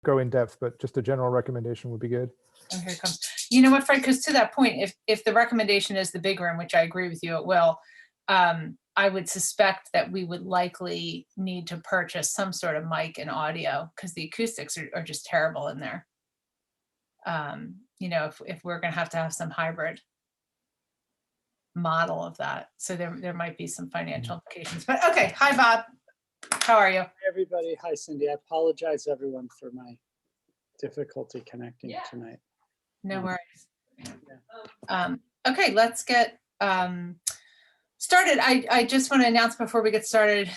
go in depth, but just a general recommendation would be good. Oh, here it comes. You know what, Fred, because to that point, if the recommendation is the big room, which I agree with you, it will, I would suspect that we would likely need to purchase some sort of mic and audio because the acoustics are just terrible in there. You know, if we're going to have some hybrid model of that. So there might be some financial implications, but okay. Hi, Bob. How are you? Hi, everybody. Hi, Cindy. I apologize, everyone, for my difficulty connecting tonight. No worries. Okay, let's get started. I just want to announce before we get started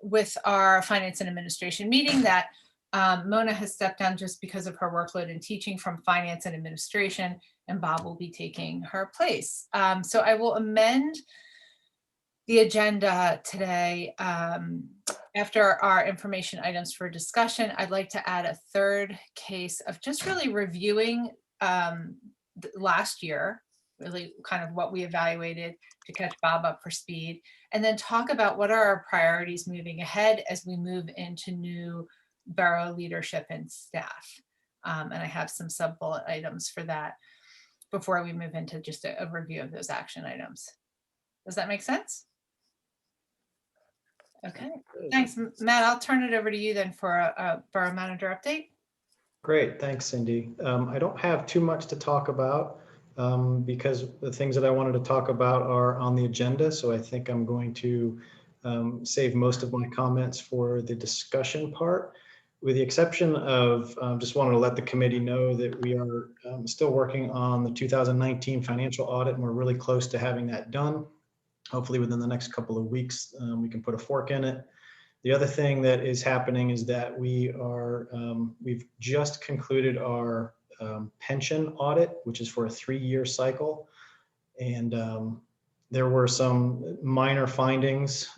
with our finance and administration meeting that Mona has stepped down just because of her workload in teaching from finance and administration, and Bob will be taking her place. So I will amend the agenda today. After our information items for discussion, I'd like to add a third case of just really reviewing last year, really kind of what we evaluated to catch Bob up for speed, and then talk about what are our priorities moving ahead as we move into new borough leadership and staff. And I have some sub-bullet items for that before we move into just a review of those action items. Does that make sense? Okay, thanks, Matt. I'll turn it over to you then for a borough manager update. Great, thanks, Cindy. I don't have too much to talk about because the things that I wanted to talk about are on the agenda. So I think I'm going to save most of my comments for the discussion part, with the exception of just wanted to let the committee know that we are still working on the 2019 financial audit, and we're really close to having that done. Hopefully within the next couple of weeks, we can put a fork in it. The other thing that is happening is that we've just concluded our pension audit, which is for a 3-year cycle. And there were some minor findings,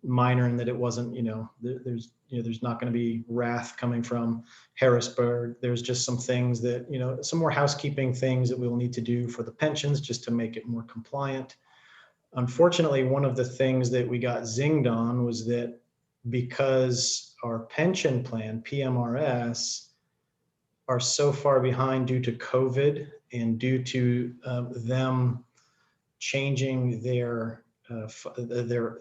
minor in that it wasn't, there's not going to be wrath coming from Harrisburg. There's just some things that, some more housekeeping things that we'll need to do for the pensions just to make it more compliant. Unfortunately, one of the things that we got zinged on was that because our pension plan, PMRS, are so far behind due to COVID and due to them changing their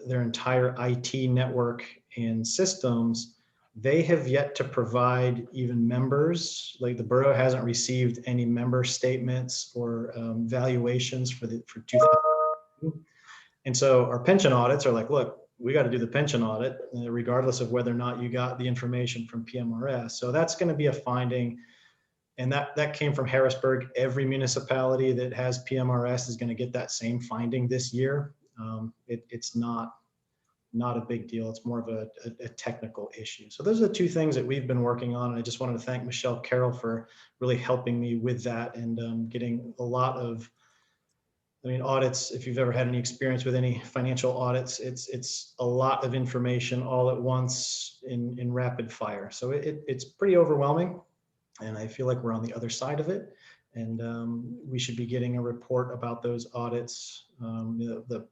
entire IT network and systems, they have yet to provide even members. Like the borough hasn't received any member statements or valuations for 2000. And so our pension audits are like, look, we got to do the pension audit regardless of whether or not you got the information from PMRS. So that's going to be a finding. And that came from Harrisburg. Every municipality that has PMRS is going to get that same finding this year. It's not a big deal. It's more of a technical issue. So those are the two things that we've been working on. And I just wanted to thank Michelle Carroll for really helping me with that and getting a lot of, audits, if you've ever had any experience with any financial audits, it's a lot of information all at once in rapid fire. So it's pretty overwhelming. And I feel like we're on the other side of it. And we should be getting a report about those audits. The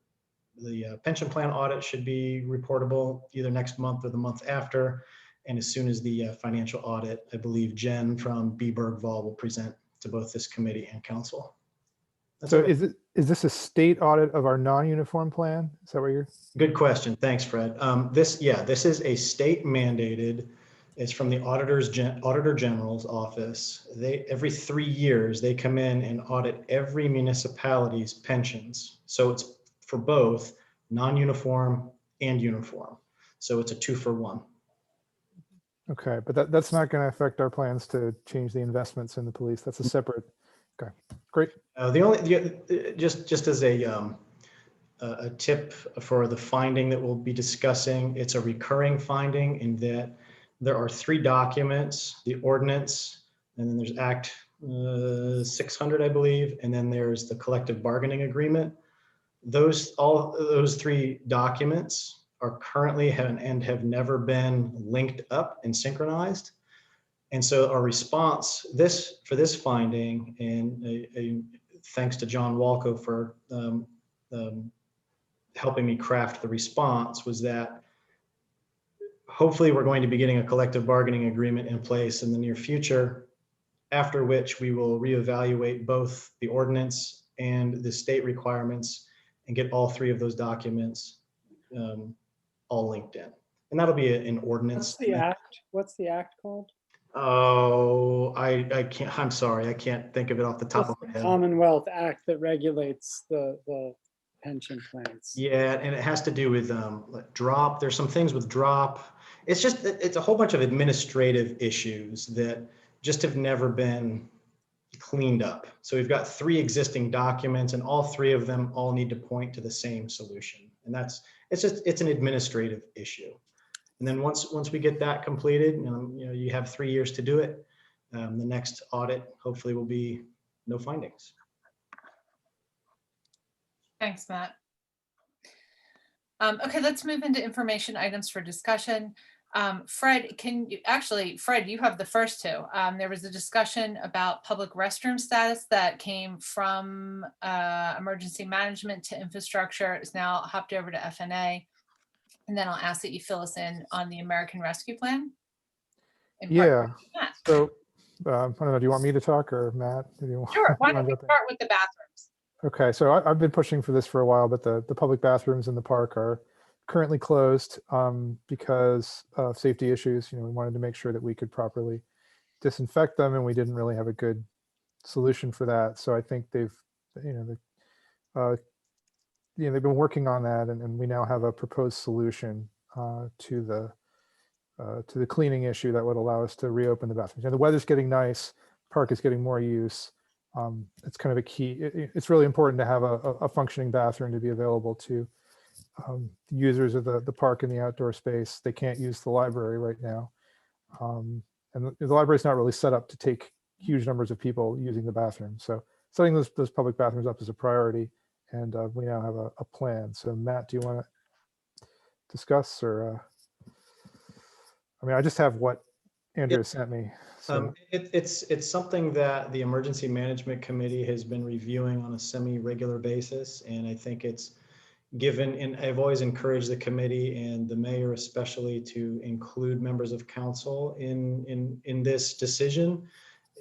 pension plan audit should be reportable either next month or the month after. And as soon as the financial audit, I believe Jen from B. Bergval will present to both this committee and council. So is this a state audit of our non-uniform plan? Is that what you're? Good question. Thanks, Fred. This is a state mandated. It's from the Auditor General's office. Every 3 years, they come in and audit every municipality's pensions. So it's for both non-uniform and uniform. So it's a 2-for-1. Okay, but that's not going to affect our plans to change the investments in the police. That's a separate. Okay, great. Just as a tip for the finding that we'll be discussing, it's a recurring finding in that there are 3 documents: the ordinance, and then there's Act 600, I believe, and then there's the collective bargaining agreement. All those 3 documents are currently have never been linked up and synchronized. And so our response for this finding, and thanks to John Walco for helping me craft the response, was that hopefully we're going to be getting a collective bargaining agreement in place in the near future, after which we will reevaluate both the ordinance and the state requirements and get all three of those documents all linked in. And that'll be an ordinance. What's the act? What's the act called? Oh, I can't, I'm sorry, I can't think of it off the top of What's my the head. Commonwealth Act that regulates the pension plans? Yeah, and it has to do with like drop. There's some things with drop. It's a whole bunch of administrative issues that just have never been cleaned up. So we've got three existing documents, and all three of them all need to point to the same solution. And it's an administrative issue. And then once we get that completed, you have 3 years to do it. The next audit hopefully will be no findings. Thanks, Matt. Okay, let's move into information items for discussion. Fred, Fred, you have the first two. There was a discussion about public restroom status that came from emergency management to infrastructure. It's now hopped over to FNA. And then I'll ask that you fill us in on the American Rescue Plan. in Yeah. partnership with Matt. So I don't know, do you want me to talk or Matt? Do you want- Sure, why you don't wanna we jump in? start with the bathrooms? Okay, so I've been pushing for this for a while, but the public bathrooms in the park are currently closed because of safety issues. We wanted to make sure that we could properly disinfect them, and we didn't really have a good solution for that. So I think they've been working on that, and we now have a proposed solution to the cleaning issue that would allow us to reopen the bathrooms. And the weather's getting nice, park is getting more use. It's kind of a key. It's really important to have a functioning bathroom to be available to users of the park and the outdoor space. They can't use the library right now. And the library is not really set up to take huge numbers of people using the bathroom. So setting those public bathrooms up is a priority, and we now have a plan. So Matt, do you want to discuss, or I just have what Andrea sent me. So It's something that the Emergency Management Committee has been reviewing on a semi-regular basis, and I think it's given, and I've always encouraged the committee and the mayor especially to include members of council in this decision,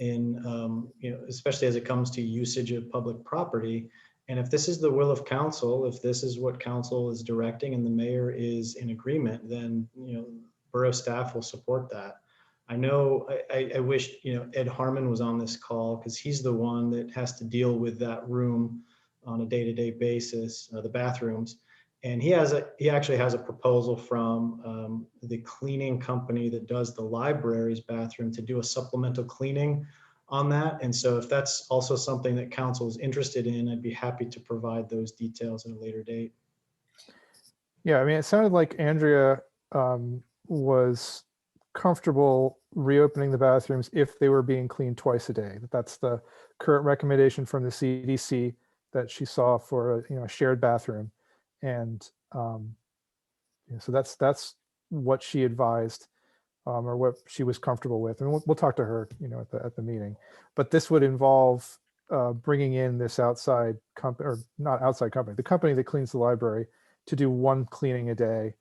especially as it comes to usage of public property. And if this is the will of council, if this is what council is directing and the mayor is in agreement, then borough staff will support that. I know I wish Ed Harmon was on this call, because he's the one that has to deal with that room on a day-to-day basis, the bathrooms. And he actually has a proposal from the cleaning company that does the library's bathroom to do a supplemental cleaning on that. And so if that's also something that council is interested in, I'd be happy to provide those details at a later date. yeah, it sounded like Andrea was comfortable reopening the bathrooms if they were being cleaned twice a day. That's the current recommendation from the CDC that she saw for a shared bathroom. And so that's what she advised, or what she was comfortable with. And we'll talk to her at the meeting. But this would involve bringing in this outside company, or not outside company, the company that cleans the library, to do one cleaning a day.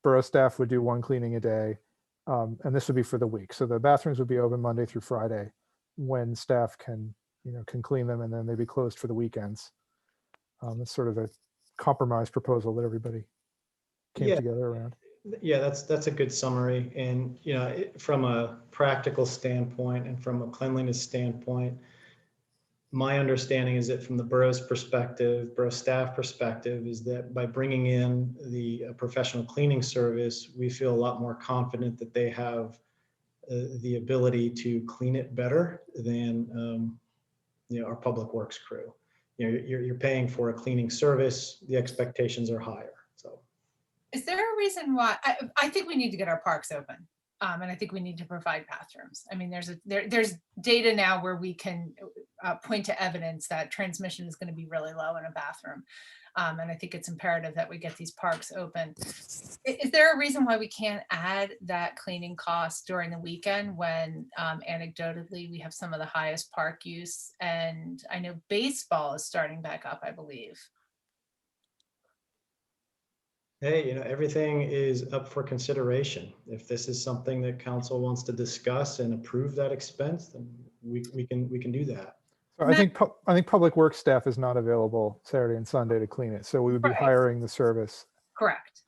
Borough staff would do one cleaning a day. And this would be for the week. So the bathrooms would be open Monday through Friday when staff can clean them, and then they'd be closed for the weekends. It's sort of a compromise proposal that everybody came together around. Yeah, that's a good summary. And from a practical standpoint and from a cleanliness standpoint, my understanding is that from the borough's perspective, borough staff perspective, is that by bringing in the professional cleaning service, we feel a lot more confident that they have the ability to clean it better than our public works crew. You're paying for a cleaning service. The expectations are higher. So, Is there a reason why? I think we need to get our parks open. And I think we need to provide bathrooms. There's data now where we can point to evidence that transmission is going to be really low in a bathroom. And I think it's imperative that we get these parks open. Is there a reason why we can't add that cleaning cost during the weekend when anecdotally we have some of the highest park use? And I know baseball is starting back up, I believe. Hey, everything is up for consideration. If this is something that council wants to discuss and approve that expense, then we can do that. So I Matt- think, I think Public Works staff is not available Saturday and Sunday to clean it. So we would be Right. hiring the service. Correct.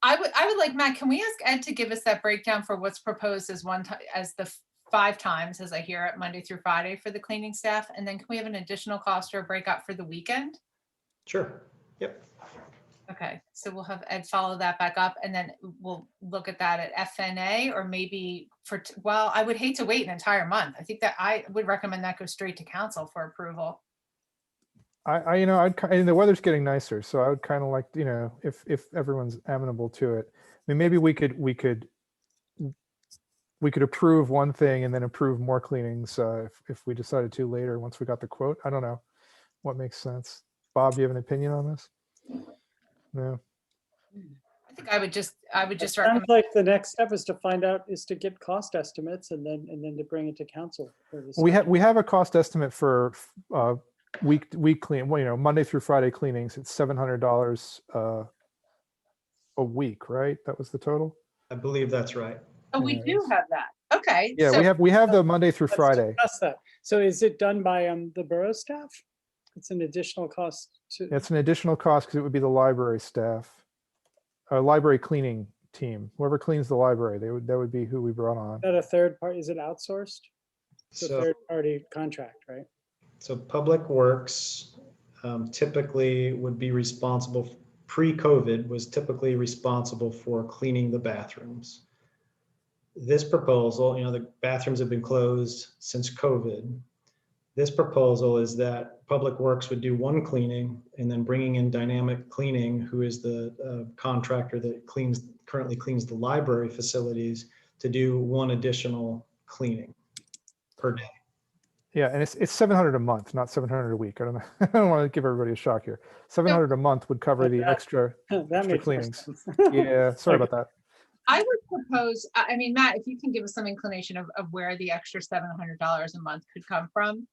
I would like, Matt, can we ask Ed to give us that breakdown for what's proposed as one time, as the 5 times, as I hear it, Monday through Friday for the cleaning staff? And then can we have an additional cost or a breakout for the weekend? Sure. Yep. Okay, so we'll have Ed follow that back up, and then we'll look at that at FNA, or maybe well, I would hate to wait an entire month. I think that I would recommend that go straight to council for approval. And the weather's getting nicer, so I would kind of like, if everyone's amenable to it. I mean, maybe we could approve one thing and then approve more cleanings if we decided to later once we got the quote. I don't know what makes sense. Bob, do you have an opinion on this? No. I think I would just Sounds recommend, like the next step is to get cost estimates and then to bring it to council. for We have a cost estimate for week clean. Well, Monday through Friday cleanings. It's $700 a week, right? That was the total. I believe that's right. oh, we do Yes. have that. Okay. Yeah, so- we have the Monday through Let's Friday. discuss that. So is it done by the borough staff? It's an additional cost to. It's an additional cost because it would be the library staff, library cleaning team. Whoever cleans the library, that would be who we brought on. Is that a third party? Is it outsourced? It's a So, third party contract, right? so Public Works typically would be responsible, pre-COVID was typically responsible for cleaning the bathrooms. This proposal, the bathrooms have been closed since COVID. This proposal is that Public Works would do one cleaning and then bringing in Dynamic Cleaning, who is the contractor that currently cleans the library facilities, to do one additional cleaning per day. Yeah, and it's $700 a month, not $700 a week. I don't know. I don't want to give everybody a shock here. $700 a month would cover the extra That extra makes more cleanings. sense. Yeah, sorry about that. I would propose, I mean, Matt, if you can give us some inclination of where the extra $700 a month could come from.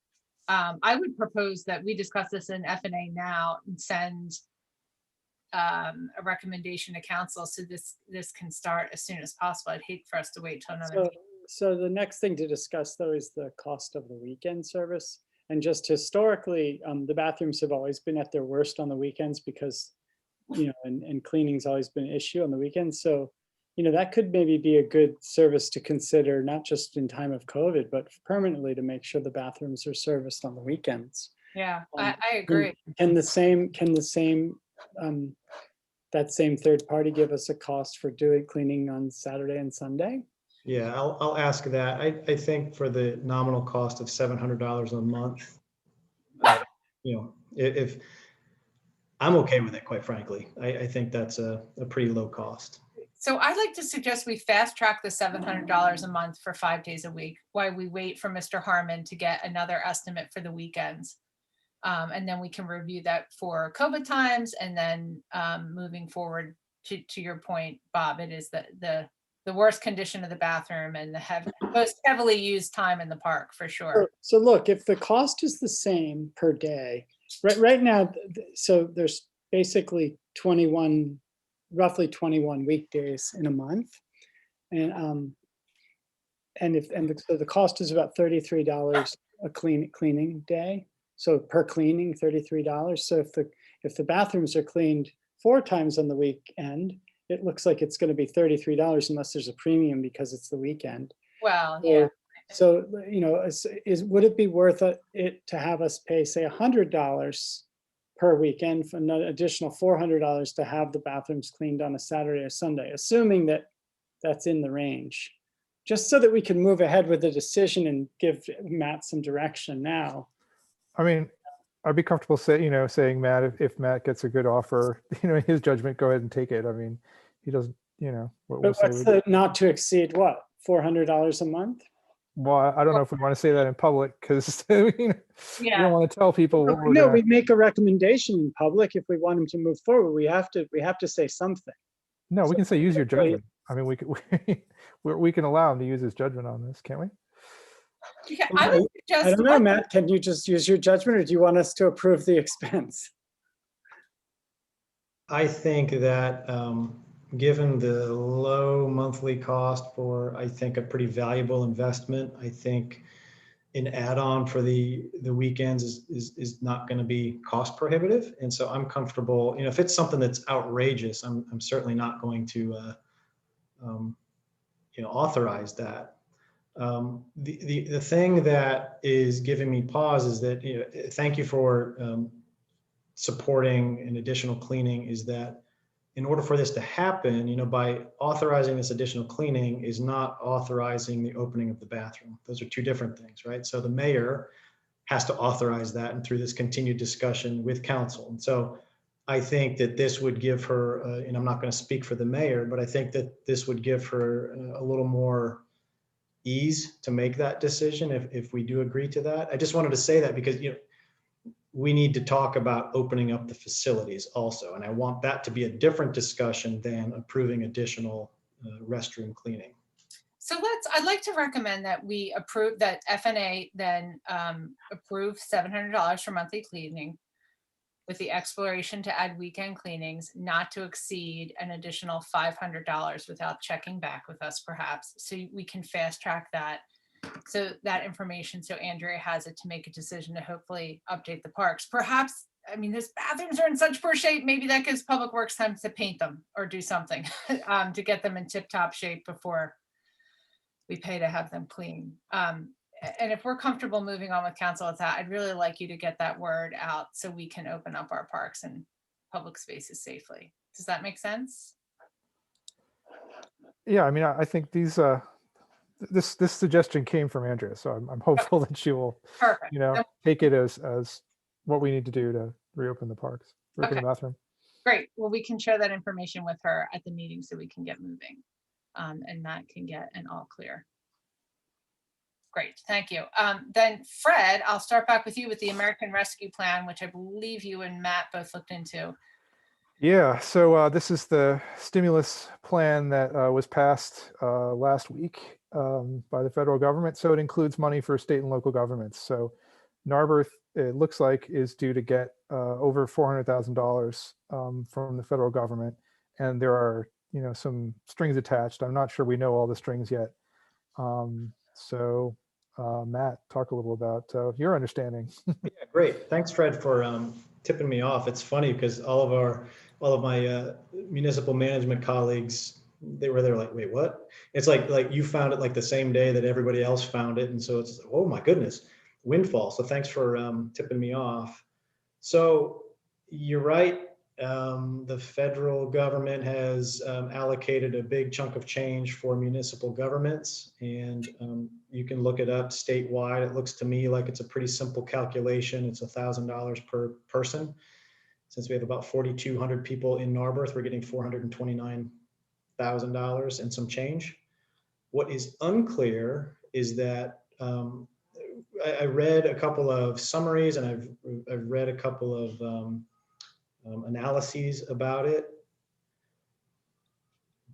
I would propose that we discuss this in FNA now and send a recommendation to council so this can start as soon as possible. I'd hate for us to wait till another So, meeting. so the next thing to discuss though is the cost of the weekend service. And just historically, the bathrooms have always been at their worst on the weekends because, and cleaning's always been an issue on the weekends. So, that could maybe be a good service to consider, not just in time of COVID, but permanently to make sure the bathrooms are serviced on the weekends. Yeah, um, I agree. Can the same that same third party give us a cost for doing cleaning on Saturday and Sunday? Yeah, I'll ask that. I think for the nominal cost of $700 a month, if I'm okay with it, quite frankly. I think that's a pretty low cost. So I'd like to suggest we fast track the $700 a month for 5 days a week while we wait for Mr. Harmon to get another estimate for the weekends. And then we can review that for COVID times. And then moving forward to your point, Bob, it is the worst condition of the bathroom and the most heavily used time in the park for sure. So look, if the cost is the same per day, right now, so there's basically roughly 21 weekdays in a month. And so the cost is about $33 a cleaning day. So per cleaning, $33. So if the bathrooms are cleaned 4 times on the weekend, it looks like it's going to be $33 unless there's a premium because it's the weekend. Well, yeah. So, would it be worth it to have us pay, say, $100 per weekend for an additional $400 to have the bathrooms cleaned on a Saturday or Sunday, assuming that that's in the range, just so that we can move ahead with the decision and give Matt some direction now. I mean, I'd be comfortable saying Matt, if Matt gets a good offer, his judgment, go ahead and take it. I mean, he doesn't, we'll But say what's the not to exceed what, $400 a month? well, I don't know if we want to say that in public because you Yeah. don't want to tell people what we're No, gonna, we make a recommendation in public. If we want him to move forward, we have to say something. no, we can say use your so- judgment. I mean, we can allow him to use his judgment on this, can't we? Yeah, I would I suggest, don't know, Matt, can you just use your judgment or do you want us to approve the expense? I think that given the low monthly cost for, I think, a pretty valuable investment, I think an add-on for the weekends is not going to be cost prohibitive. And so I'm comfortable, if it's something that's outrageous, I'm certainly not going to authorize that. The thing that is giving me pause is that, thank you for supporting an additional cleaning, is that in order for this to happen, by authorizing this additional cleaning is not authorizing the opening of the bathroom. Those are two different things, right? So the mayor has to authorize that, and through this continued discussion with council. And so I think that this would give her, and I'm not going to speak for the mayor, but I think that this would give her a little more ease to make that decision if we do agree to that. I just wanted to say that because, we need to talk about opening up the facilities also. And I want that to be a different discussion than approving additional restroom cleaning. So I'd like to recommend that we approve, that FNA then approve $700 for monthly cleaning with the exploration to add weekend cleanings, not to exceed an additional $500 without checking back with us perhaps. So we can fast track that. So that information, so Andrea has it to make a decision to hopefully update the parks. Perhaps, those bathrooms are in such poor shape, maybe that gives Public Works time to paint them or do something to get them in tip-top shape before we pay to have them clean. And if we're comfortable moving on with council with that, I'd really like you to get that word out so we can open up our parks and public spaces safely. Does that make sense? Yeah, I think these this suggestion came from Andrea, so I'm hopeful that she will, Perfect. take it as what we need to do to reopen the parks, reopen the bathroom. Great. Well, we can share that information with her at the meeting so we can get moving, and Matt can get an all clear. Great, thank you. Then Fred, I'll start back with you with the American Rescue Plan, which I believe you and Matt both looked into. Yeah, so this is the stimulus plan that was passed last week by the federal government. So it includes money for state and local governments. So Narberth, it looks like, is due to get over $400,000 from the federal government. And there are, some strings attached. I'm not sure we know all the strings yet. So Matt, talk a little about your understanding. Yeah, great. Thanks, Fred, for tipping me off. It's funny because all of my municipal management colleagues, they were there like, wait, what? It's like you found it like the same day that everybody else found it. And so it's, oh my goodness, windfall. So thanks for tipping me off. So you're right. The federal government has allocated a big chunk of change for municipal governments, and you can look it up statewide. It looks to me like it's a pretty simple calculation. It's $1,000 per person. Since we have about 4,200 people in Narberth, we're getting $429,000 and some change. What is unclear is that I read a couple of summaries, and I've read a couple of analyses about it.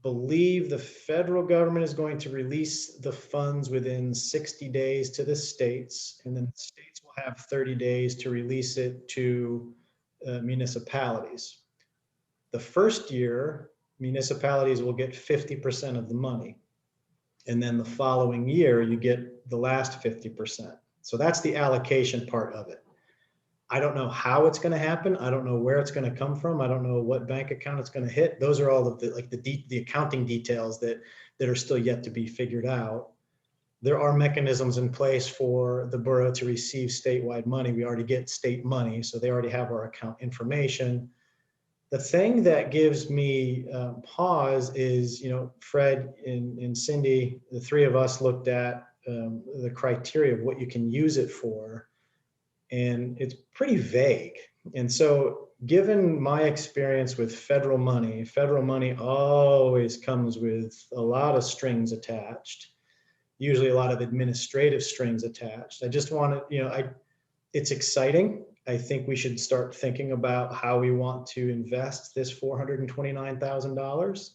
Believe the federal government is going to release the funds within 60 days to the states, and then the states will have 30 days to release it to municipalities. The first year, municipalities will get 50% of the money. And then the following year, you get the last 50%. So that's the allocation part of it. I don't know how it's going to happen. I don't know where it's going to come from. I don't know what bank account it's going to hit. Those are all of the accounting details that are still yet to be figured out. There are mechanisms in place for the borough to receive statewide money. We already get state money, so they already have our account information. The thing that gives me pause is, Fred and Cindy, the three of us looked at the criteria of what you can use it for, and it's pretty vague. And so given my experience with federal money always comes with a lot of strings attached, usually a lot of administrative strings attached. I just want to, it's exciting. I think we should start thinking about how we want to invest this $429,000.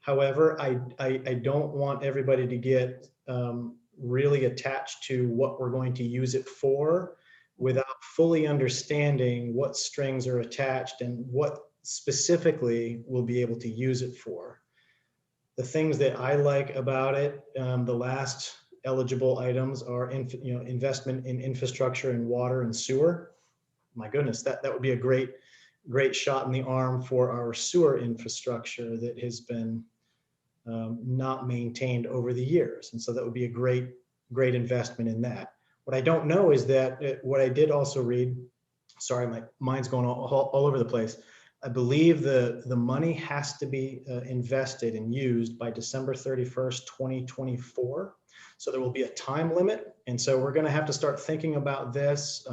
However, I don't want everybody to get really attached to what we're going to use it for without fully understanding what strings are attached and what specifically will be able to use it for. The things that I like about it, the last eligible items are investment in infrastructure and water and sewer. My goodness, that would be a great shot in the arm for our sewer infrastructure that has been not maintained over the years. And so that would be a great investment in that. What I don't know is that what I did also read, sorry, my mind's going all over the place. I believe the money has to be invested and used by December 31st, 2024. So there will be a time limit. And so we're going to have to start thinking about this,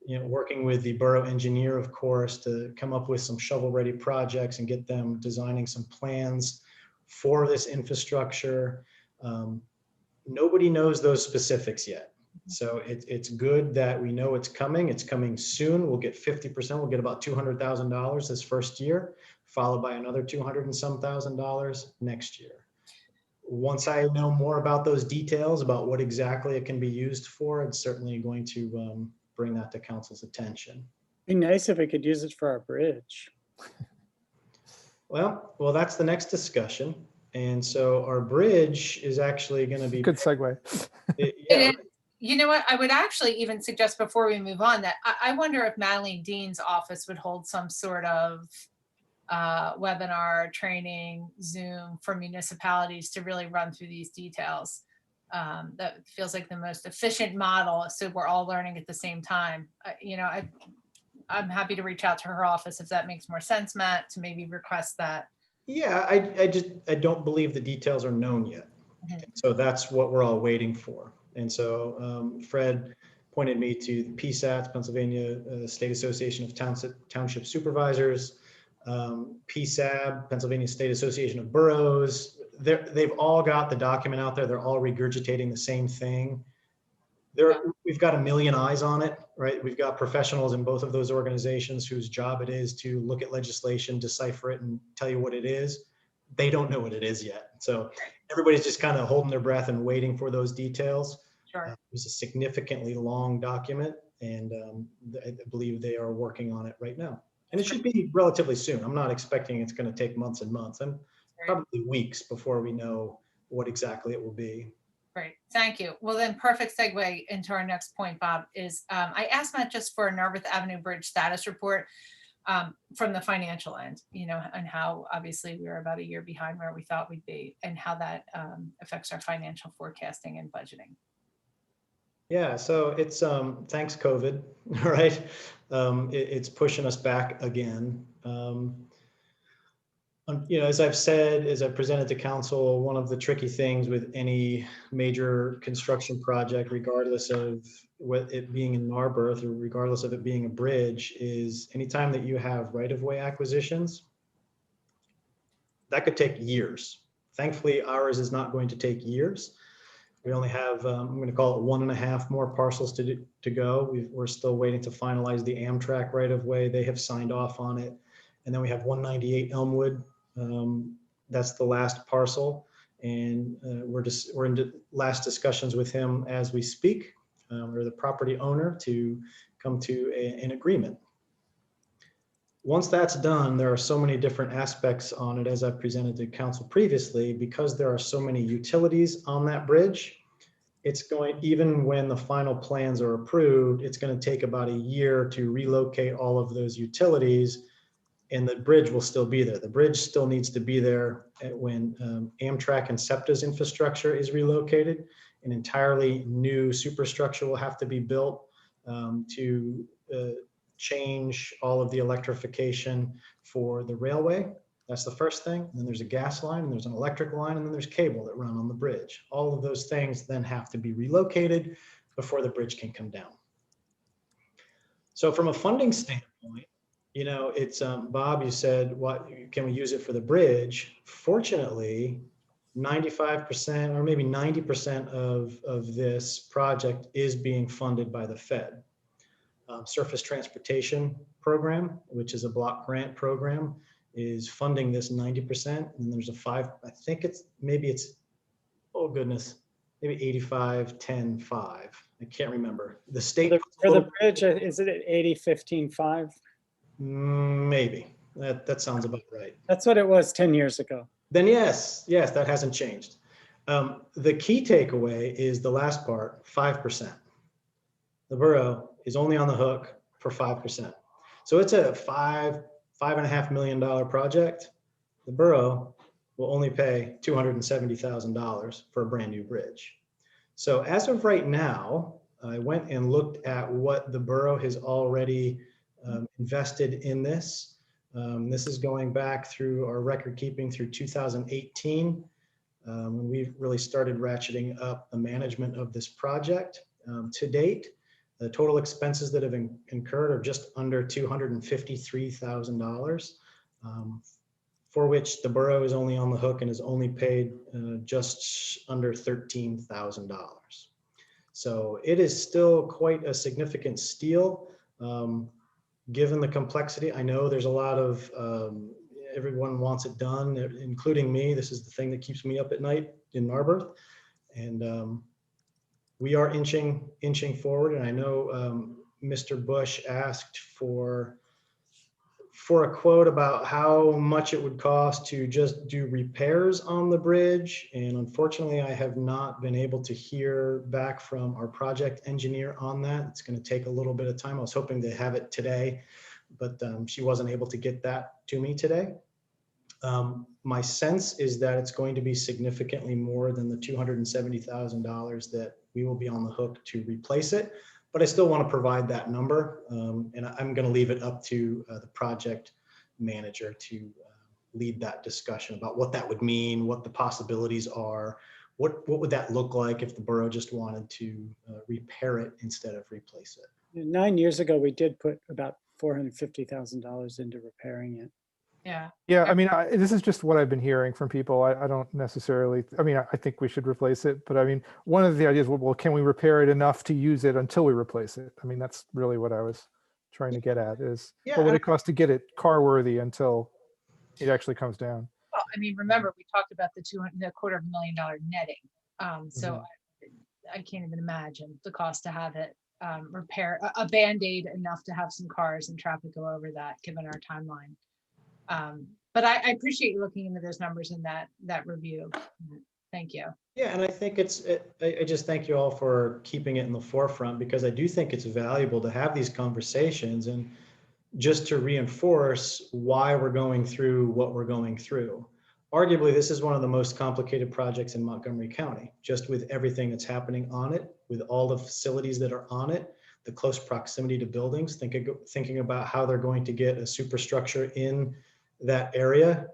working with the borough engineer, of course, to come up with some shovel-ready projects and get them designing some plans for this infrastructure. Nobody knows those specifics yet. So it's good that we know it's coming. It's coming soon. We'll get 50%. We'll get about $200,000 this first year, followed by another 200 and some $1,000 next year. Once I know more about those details, about what exactly it can be used for, I'm certainly going to bring that to council's attention. Be nice if we could use it for our bridge. Well, that's the next discussion. And so our bridge is actually going to be Good segue. Yeah. You know what? I would actually even suggest before we move on that I wonder if Madeline Dean's office would hold some sort of webinar, training, Zoom for municipalities to really run through these details. That feels like the most efficient model. So we're all learning at the same time. I'm happy to reach out to her office if that makes more sense, Matt, to maybe request that. Yeah, I don't believe the details are known yet. Mhm. So that's what we're all waiting for. And so Fred pointed me to the PSATs, Pennsylvania State Association of Township Supervisors, PSAB, Pennsylvania State Association of Boroughs. They've all got the document out there. They're all regurgitating the same thing. We've got a million eyes on it, right? We've got professionals in both of those organizations whose job it is to look at legislation, decipher it, and tell you what it is. They don't know what it is yet. So everybody's just kind of holding their breath and waiting for those details. Sure. It was a significantly long document, and I believe they are working on it right now. And it should be relatively soon. I'm not expecting it's going to take months and months. I'm probably weeks before we know what exactly it will be. Great, thank you. Well, then perfect segue into our next point, Bob, is I asked Matt just for a Narberth Avenue Bridge status report from the financial end, and how obviously we were about a year behind where we thought we'd be, and how that affects our financial forecasting and budgeting. Yeah, so it's thanks COVID, right? It's pushing us back again. As I've said, as I've presented to council, one of the tricky things with any major construction project, regardless of what it being in Narberth or regardless of it being a bridge, is anytime that you have right-of-way acquisitions, that could take years. Thankfully, ours is not going to take years. We only have, I'm going to call it 1.5 more parcels to go. We're still waiting to finalize the Amtrak right-of-way. They have signed off on it. And then we have 198 Elmwood. That's the last parcel. And we're in last discussions with him as we speak, or the property owner, to come to an agreement. Once that's done, there are so many different aspects on it, as I presented to council previously, because there are so many utilities on that bridge. It's going, even when the final plans are approved, it's going to take about a year to relocate all of those utilities, and the bridge will still be there. The bridge still needs to be there when Amtrak and SEPTA's infrastructure is relocated. An entirely new superstructure will have to be built to change all of the electrification for the railway. That's the first thing. And then there's a gas line, and there's an electric line, and then there's cable that run on the bridge. All of those things then have to be relocated before the bridge can come down. So from a funding standpoint, it's Bob, you said, what can we use it for the bridge? Fortunately, 95% or maybe 90% of this project is being funded by the Fed. Surface Transportation Program, which is a block grant program, is funding this 90%. And there's I think maybe oh goodness, maybe 85, 10, 5. I can't remember. The state For the bridge, is it at 80, 15, 5? Maybe. That sounds about right. That's what it was 10 years ago. Then yes, that hasn't changed. The key takeaway is the last part, 5%. The borough is only on the hook for 5%. So it's a $5.5 million project. The borough will only pay $270,000 for a brand new bridge. So as of right now, I went and looked at what the borough has already invested in this. This is going back through our record keeping through 2018, when we've really started ratcheting up the management of this project. To date, the total expenses that have incurred are just under $253,000, for which the borough is only on the hook and has only paid just under $13,000. So it is still quite a significant steal. Given the complexity, I know there's a lot of, everyone wants it done, including me. This is the thing that keeps me up at night in Narberth. And we are inching forward. And I know Mr. Bush asked for a quote about how much it would cost to just do repairs on the bridge. And unfortunately, I have not been able to hear back from our project engineer on that. It's going to take a little bit of time. I was hoping to have it today, but she wasn't able to get that to me today. My sense is that it's going to be significantly more than the $270,000 that we will be on the hook to replace it. But I still want to provide that number, and I'm going to leave it up to the project manager to lead that discussion about what that would mean, what the possibilities are, what would that look like if the borough just wanted to repair it instead of replace it. 9 years ago, we did put about $450,000 into repairing it. Yeah. Yeah, I mean, this is just what I've been hearing from people. I don't necessarily, I mean, I think we should replace it, but I mean, one of the ideas, well, can we repair it enough to use it until we replace it? I mean, that's really what I was trying to get at is, Yeah, what would it cost to get it car worthy until it actually comes down? Well, I mean, remember, we talked about the $250,000 netting. So I can't even imagine the cost to have it repair a Band-Aid enough to have some cars and traffic go over that, given our timeline. But I appreciate you looking into those numbers in that review. Thank you. Yeah, and I think I just thank you all for keeping it in the forefront, because I do think it's valuable to have these conversations and just to reinforce why we're going through what we're going through. Arguably, this is one of the most complicated projects in Montgomery County, just with everything that's happening on it, with all the facilities that are on it, the close proximity to buildings, thinking about how they're going to get a superstructure in that area.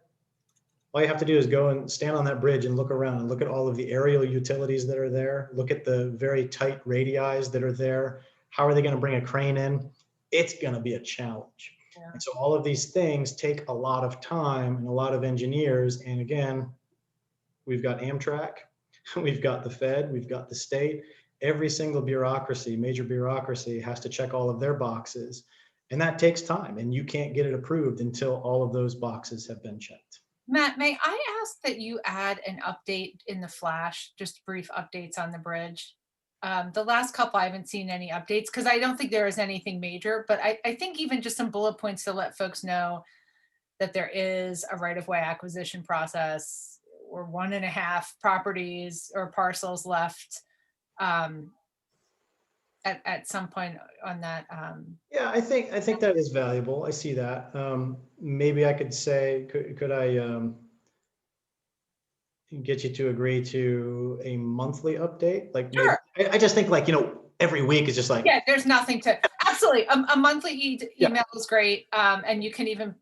All you have to do is go and stand on that bridge and look around and look at all of the aerial utilities that are there. Look at the very tight radii that are there. How are they going to bring a crane in? It's going to be a challenge. Yeah. And so all of these things take a lot of time and a lot of engineers. And again, we've got Amtrak, we've got the Fed, we've got the state. Every single bureaucracy, major bureaucracy, has to check all of their boxes. And that takes time, and you can't get it approved until all of those boxes have been checked. Matt, may I ask that you add an update in the flash, just brief updates on the bridge? The last couple, I haven't seen any updates because I don't think there is anything major, but I think even just some bullet points to let folks know that there is a right-of-way acquisition process, or 1.5 properties or parcels left at some point on that. Yeah, I think that is valuable. I see that. Maybe I could say, could I get you to agree to a monthly update? Like, Sure. I just think, like, every week is just like, Yeah, there's nothing to, absolutely. A monthly Yeah. email is great. And you can even,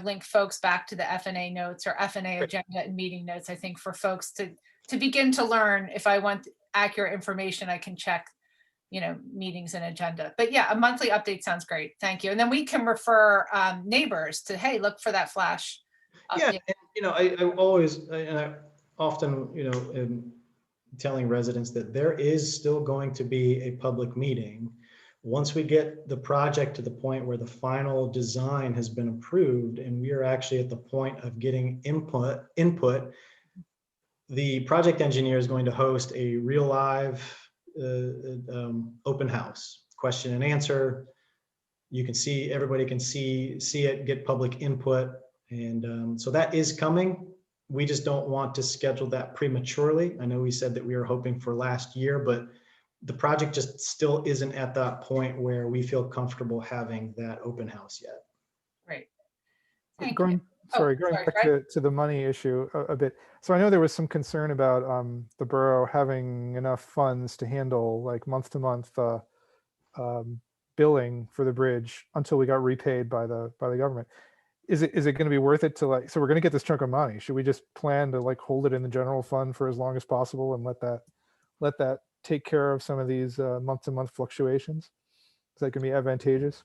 link folks back to the FNA notes or FNA agenda and meeting notes. I think for folks to begin to learn, if I want accurate information, I can check, meetings and agenda. But yeah, a monthly update sounds great. Thank you. And then we can refer neighbors to, hey, look for that flash update. Yeah, and, I always, and I often, am telling residents that there is still going to be a public meeting. Once we get the project to the point where the final design has been approved and we are actually at the point of getting input, the project engineer is going to host a real live open house, question and answer. You can see, everybody can see it, get public input. And so that is coming. We just don't want to schedule that prematurely. I know we said that we were hoping for last year, but the project just still isn't at that point where we feel comfortable having that open house yet. Great. Thank you. Going, Oh, sorry, going sorry, back Fred. to the money issue a bit. So I know there was some concern about the borough having enough funds to handle like month to month billing for the bridge until we got repaid by the government. Is it going to be worth it to like, so we're going to get this chunk of money. Should we just plan to like hold it in the general fund for as long as possible and let that take care of some of these month to month fluctuations? Is that going to be advantageous?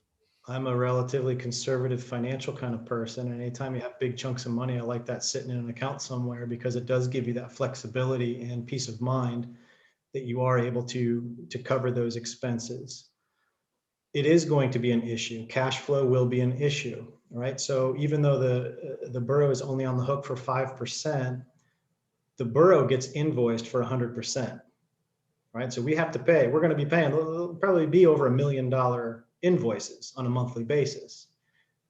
I'm a relatively conservative financial kind of person. And anytime you have big chunks of money, I like that sitting in an account somewhere because it does give you that flexibility and peace of mind that you are able to cover those expenses. It is going to be an issue. Cash flow will be an issue, right? So even though the borough is only on the hook for 5%, the borough gets invoiced for 100%, right? So we have to pay. We're going to be paying. It'll probably be over $1 million invoices on a monthly basis.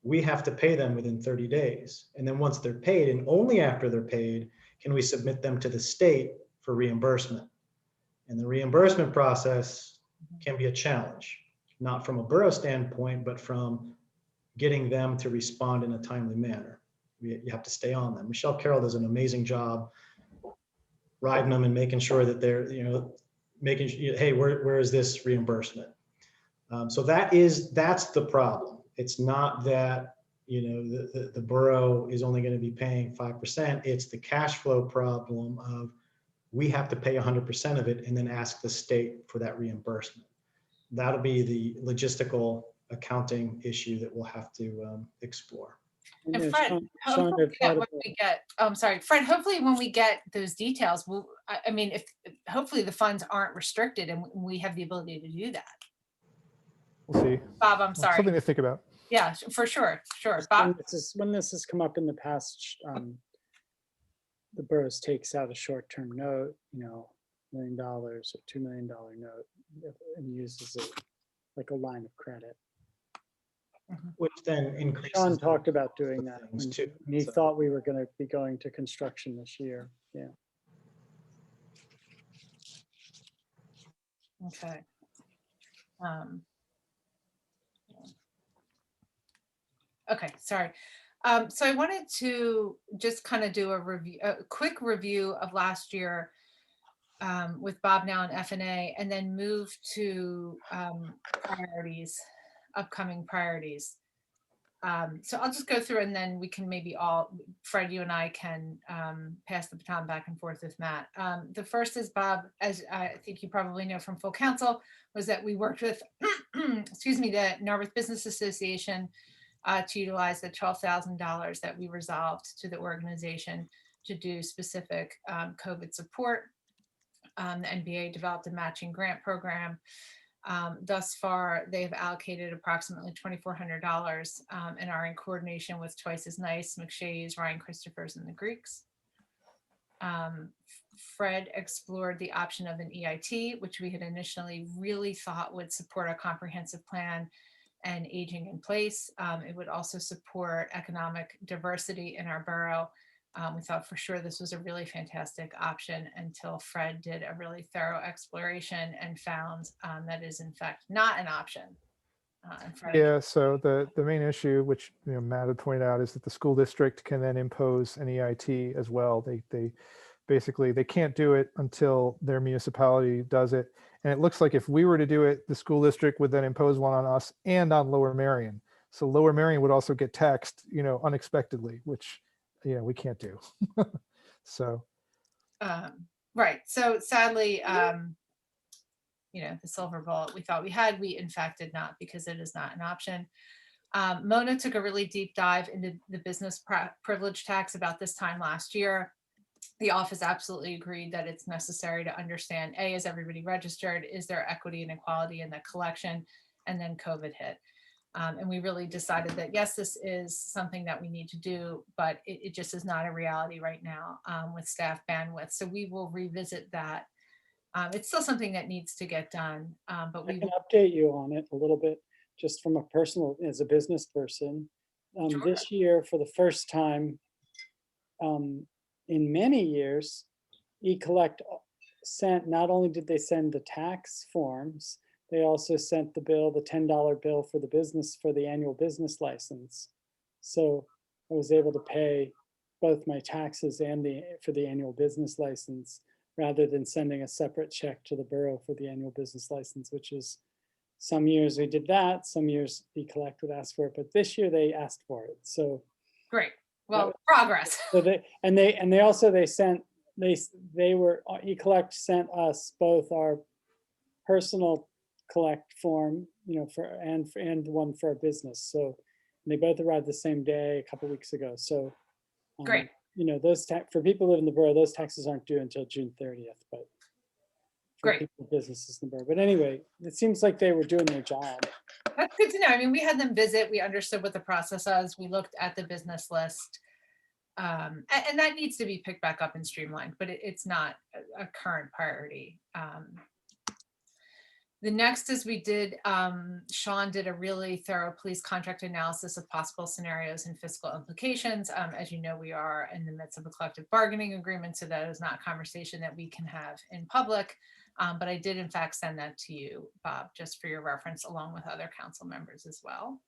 We have to pay them within 30 days. And then once they're paid, and only after they're paid, can we submit them to the state for reimbursement. And the reimbursement process can be a challenge, not from a borough standpoint, but from getting them to respond in a timely manner. You have to stay on them. Michelle Carroll does an amazing job riding them and making sure that they're, making sure, hey, where is this reimbursement? So that's the problem. It's not that, the borough is only going to be paying 5%. It's the cash flow problem of we have to pay 100% of it and then ask the state for that reimbursement. That'll be the logistical accounting issue that we'll have to explore. And yeah, Fred, Sean hopefully had thought when we get, oh, I'm sorry, Fred, hopefully when we get those details, I mean, if hopefully the funds aren't restricted and we have the ability to do that. We'll see. Bob, I'm Well, sorry. something to think about. Yeah, for sure. Sure. Bob, when this has come up in the past, the boroughs takes out a short-term note, $1 million or $2 million note and uses it like a line of credit. Which then increases. Sean talked about doing that when too. he So- thought we were going to be going to construction this year. Yeah. okay. Okay, sorry. So I wanted to just kind of do a quick review of last year with Bob now in F&A, and then move to priorities, upcoming priorities. So I'll just go through and then we can maybe Fred, you and I can pass the baton back and forth with Matt. The first is, Bob, as I think you probably know from full council, was that we worked with, excuse me, the Narberth Business Association to utilize the $12,000 that we resolved to the organization to do specific COVID support. The NBA developed a matching grant program. Thus far, they've allocated approximately $2,400 and are in coordination with Twice as Nice, McShay's, Ryan Christopher's, and the Greeks. Fred explored the option of an EIT, which we had initially really thought would support a comprehensive plan and aging in place. It would also support economic diversity in our borough. We thought for sure this was a really fantastic option until Fred did a really thorough exploration and found that is in fact not an option. Yeah, so the main issue, which Matt had pointed out, is that the school district can then impose an EIT as well. They basically, they can't do it until their municipality does it. And it looks like if we were to do it, the school district would then impose one on us and on Lower Merion. So Lower Merion would also get taxed, unexpectedly, which we can't do. So right. So sadly, the silver bullet we thought we had, we in fact did not, because it is not an option. Mona took a really deep dive into the business privilege tax about this time last year. The office absolutely agreed that it's necessary to understand, A, is everybody registered? Is there equity and equality in the collection? And then COVID hit. And we really decided that, yes, this is something that we need to do, but it just is not a reality right now with staff bandwidth. So we will revisit that. It's still something that needs to get done, but I we can update you on it a little bit. just from a personal, as a business person. Sure. This year, for the first time in many years, eCollect sent, not only did they send the tax forms, they also sent the bill, the $10 bill for the business, for the annual business license. So I was able to pay both my taxes and for the annual business license, rather than sending a separate check to the borough for the annual business license, which is, some years we did that, some years eCollect would ask for it, but this year they asked for it. So Great. Well, progress. so they also sent, eCollect sent us both our personal collect form, and the one for our business. So they both arrived the same day a couple weeks ago. So Great. those for people who live in the borough, those taxes aren't due until June 30th, but for Great. people, businesses in the borough. But anyway, it seems like they were doing their job. That's good to know. I mean, we had them visit, we understood what the process was, we looked at the business list. And that needs to be picked back up and streamlined, but it's not a current priority. The next is Sean did a really thorough police contract analysis of possible scenarios and fiscal implications. As you know, we are in the midst of a collective bargaining agreement, so that is not a conversation that we can have in public. But I did in fact send that to you, Bob, just for your reference, along with other council members as well.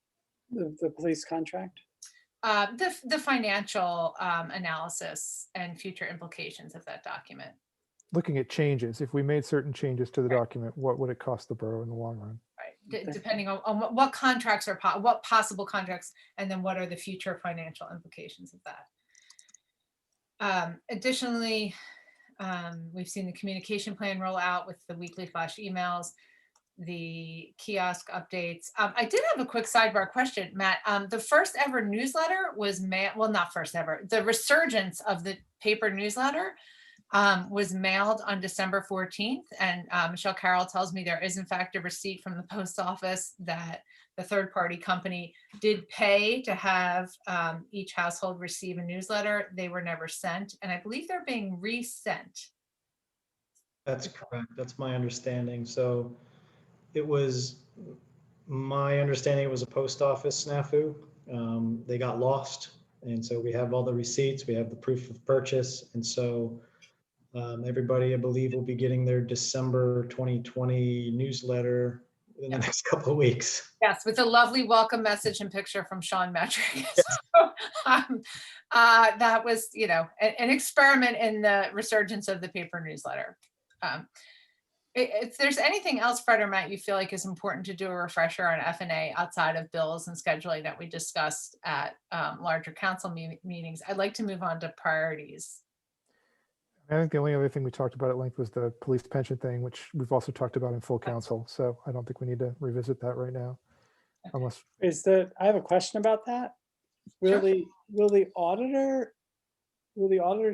The police contract? The financial analysis and future implications of that document. Looking at changes, if we made certain changes to the Right. document, what would it cost the borough in the long run? Right, depending on what contracts are, what possible contracts, and then what are the future financial implications of that. Additionally, we've seen the communication plan roll out with the weekly flash emails, the kiosk updates. I did have a quick sidebar question, Matt. The first ever newsletter was not first ever, the resurgence of the paper newsletter was mailed on December 14th. And Michelle Carroll tells me there is in fact a receipt from the post office that the third party company did pay to have each household receive a newsletter. They were never sent. And I believe they're being resent. That's correct. That's my understanding. So it was my understanding it was a post office snafu. They got lost. And so we have all the receipts, we have the proof of purchase. And so everybody, I believe, will be getting their December 2020 newsletter in the next couple of weeks. Yes, with a lovely welcome message and picture from Sean Metric. So, that was, an experiment in the resurgence of the paper newsletter. If there's anything else, Fred or Matt, you feel like is important to do a refresher on F&A outside of bills and scheduling that we discussed at larger council meetings, I'd like to move on to priorities. I think the only other thing we talked about at length was the police pension thing, which we've also talked about in full council. So I don't think we need to revisit that right now. Unless I have a question about that. Will the auditors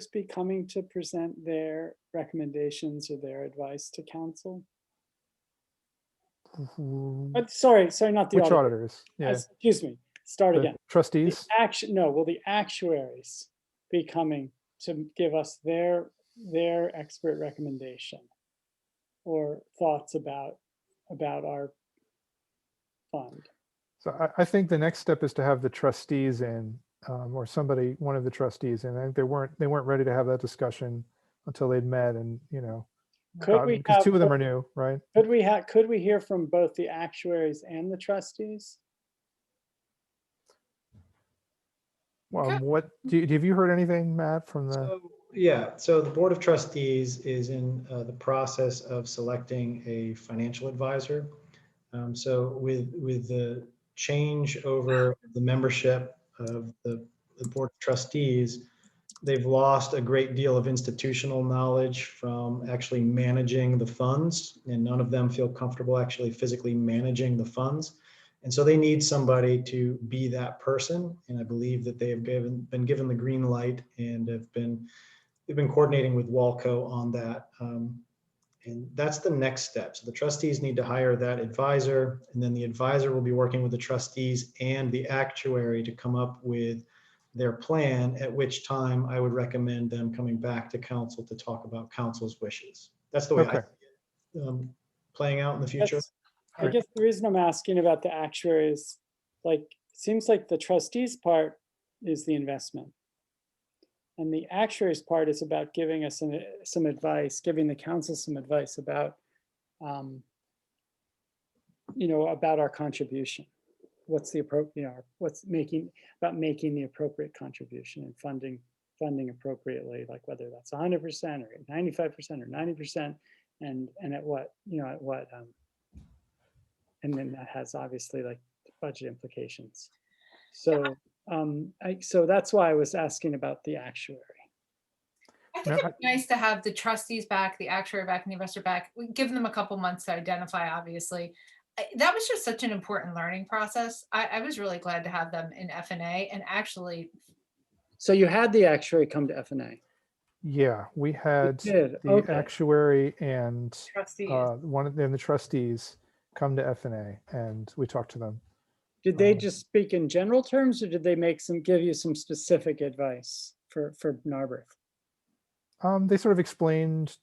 be coming to present their recommendations or their advice to council? Sorry, not the which auditor. auditors? Yeah, Excuse me, start the again. trustees. Will the actuaries be coming to give us their expert recommendation or thoughts about our fund? So I think the next step is to have the trustees in, or somebody, one of the trustees, and I think they weren't ready to have that discussion until they'd met, and because two of them are new, right? Could we hear from both the actuaries and the trustees? Well, have you heard anything, Matt, from the? So the Board of Trustees is in the process of selecting a financial advisor. So with the change over the membership of the Board of Trustees, they've lost a great deal of institutional knowledge from actually managing the funds, and none of them feel comfortable actually physically managing the funds. And so they need somebody to be that person. And I believe that they have been given the green light and they've been coordinating with Walco on that. And that's the next step. So the trustees need to hire that advisor, and then the advisor will be working with the trustees and the actuary to come up with their plan, at which time I would recommend them coming back to council to talk about council's wishes. That's the way I see it playing out in the future. I guess the reason I'm asking about the actuary is, like, it seems like the trustees part is the investment. And the actuaries part is about giving us some advice, giving the council some advice about, about our contribution. What's the appropriate, about making the appropriate contribution and funding appropriately, like whether that's 100% or 95% or 90%, and at what, and then that has obviously like budget implications. So, so that's why I was asking about the actuary. I think it'd be nice to have the trustees back, the actuary back, and the investor back. We give them a couple months to identify, obviously. That was just such an important learning process. I was really glad to have them in F&A and actually. So you had the actuary come to F&A? Yeah, we had the actuary and one of them, the trustees, come to F&A, and we talked to them. Did they just speak in general terms, or did they give you some specific advice for Narberth? They sort of explained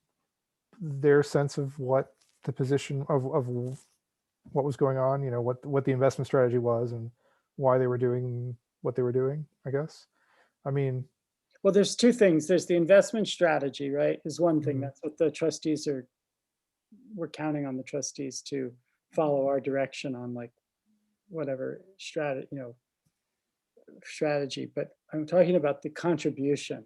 their sense of what the position of what was going on, what the investment strategy was and why they were doing what they were doing, I guess. I mean, well, there's two things. There's the investment strategy, right, is one thing. That's what the trustees we're counting on the trustees to follow our direction on, like, whatever strategy. But I'm talking about the contribution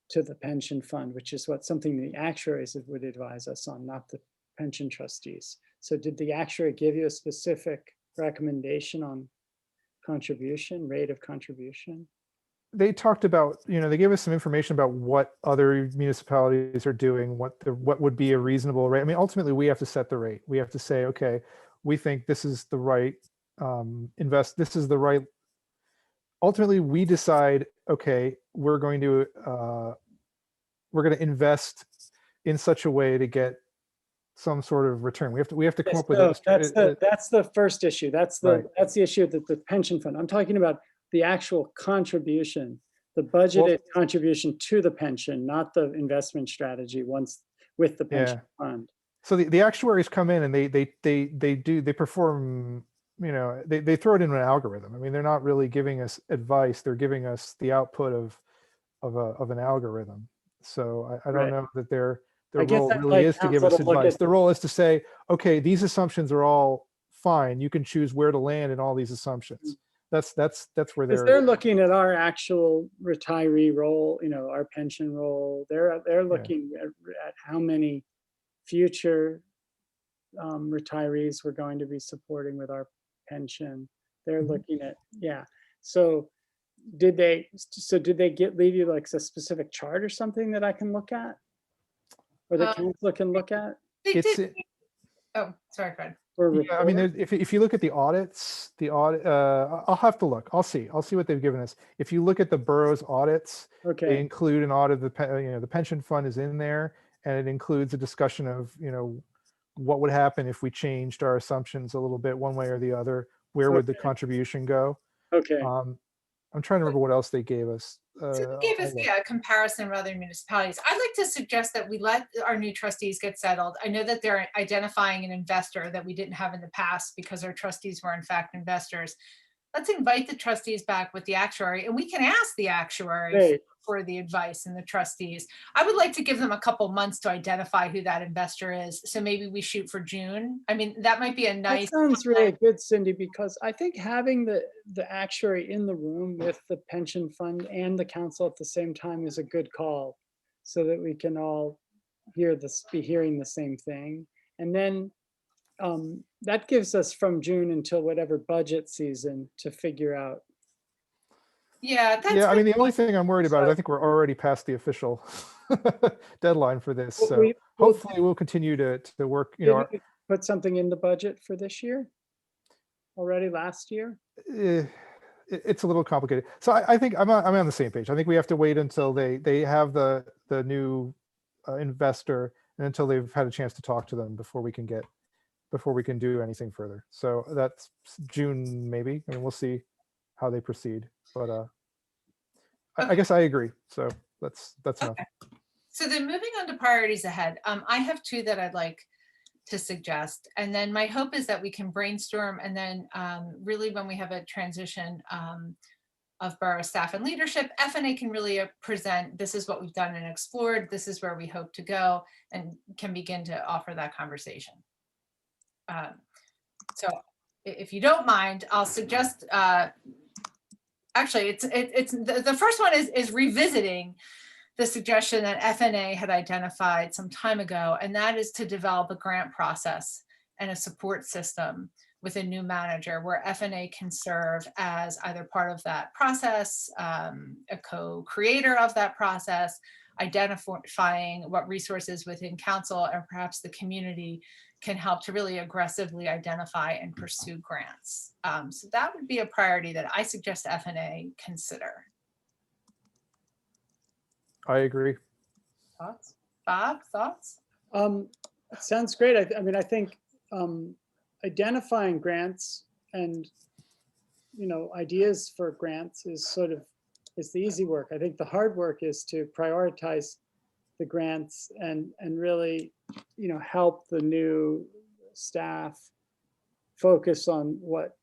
to the pension fund, which is something the actuaries would advise us on, not the pension trustees. So did the actuary give you a specific recommendation on contribution, rate of contribution? They talked about, they gave us some information about what other municipalities are doing, what would be a reasonable rate. I mean, ultimately we have to set the rate. We have to say, okay, we think this is the right this is the right. Ultimately we decide, okay, we're going to invest in such a way to get some sort of return. We have to come up with that's the first issue. That's the issue that the pension fund. I'm talking about the actual contribution, the budgeted contribution to the pension, not the investment strategy once with the pension fund. So the actuaries come in and they perform, they throw it in an algorithm. I mean, they're not really giving us advice. They're giving us the output of an algorithm. So I don't know that their role really is to give us advice. The role is to say, okay, these assumptions are all fine. You can choose where to land in all these assumptions. That's where they're looking at our actual retiree role, our pension role. They're looking at how many future retirees we're going to be supporting with our pension. They're looking at, So did they leave you like a specific chart or something that I can look at, or the council can look at? Oh, sorry, Fred. Yeah, I mean, if you look at the audits, I'll have to look. I'll see what they've given us. If you look at the borough's audits, they include an audit of the pension fund is in there, and it includes a discussion of what would happen if we changed our assumptions a little bit one way or the other. Where would the contribution go? Okay. I'm trying to remember what else they gave us. So they gave us a comparison of other municipalities. I'd like to suggest that we let our new trustees get settled. I know that they're identifying an investor that we didn't have in the past because our trustees were in fact investors. Let's invite the trustees back with the actuary, and we can ask the actuary for the advice and the trustees. I would like to give them a couple months to identify who that investor is. So maybe we shoot for June. I mean, that might be a nice. That sounds really good, Cindy, because I think having the actuary in the room with the pension fund and the council at the same time is a good call, so that we can all be hearing the same thing. And then that gives us from June until whatever budget season to figure out. Yeah, I mean, the only thing I'm worried about is I think we're already past the official deadline for this. So hopefully we'll continue to work. Put something in the budget for this year already last year. It's a little complicated. So I think I'm on the same page. I think we have to wait until they have the new investor and until they've had a chance to talk to them before we can do anything further. So that's June, maybe. I mean, we'll see how they proceed, but I guess I agree. So that's enough. So then moving on to priorities ahead. I have two that I'd like to suggest. And then my hope is that we can brainstorm, and then really when we have a transition of borough staff and leadership, FNA can really present, this is what we've done and explored, this is where we hope to go, and can begin to offer that conversation. So if you don't mind, I'll suggest, actually it's the first one is revisiting the suggestion that FNA had identified some time ago, and that is to develop a grant process and a support system with a new manager where FNA can serve as either part of that process, a co-creator of that process, identifying what resources within council and perhaps the community can help to really aggressively identify and pursue grants. So that would be a priority that I suggest FNA consider. I agree. Thoughts? Bob, thoughts? Sounds great. I mean, I think identifying grants and, you know, ideas for grants is is the easy work. I think the hard work is to prioritize the grants and really, you know, help the new staff focus on what,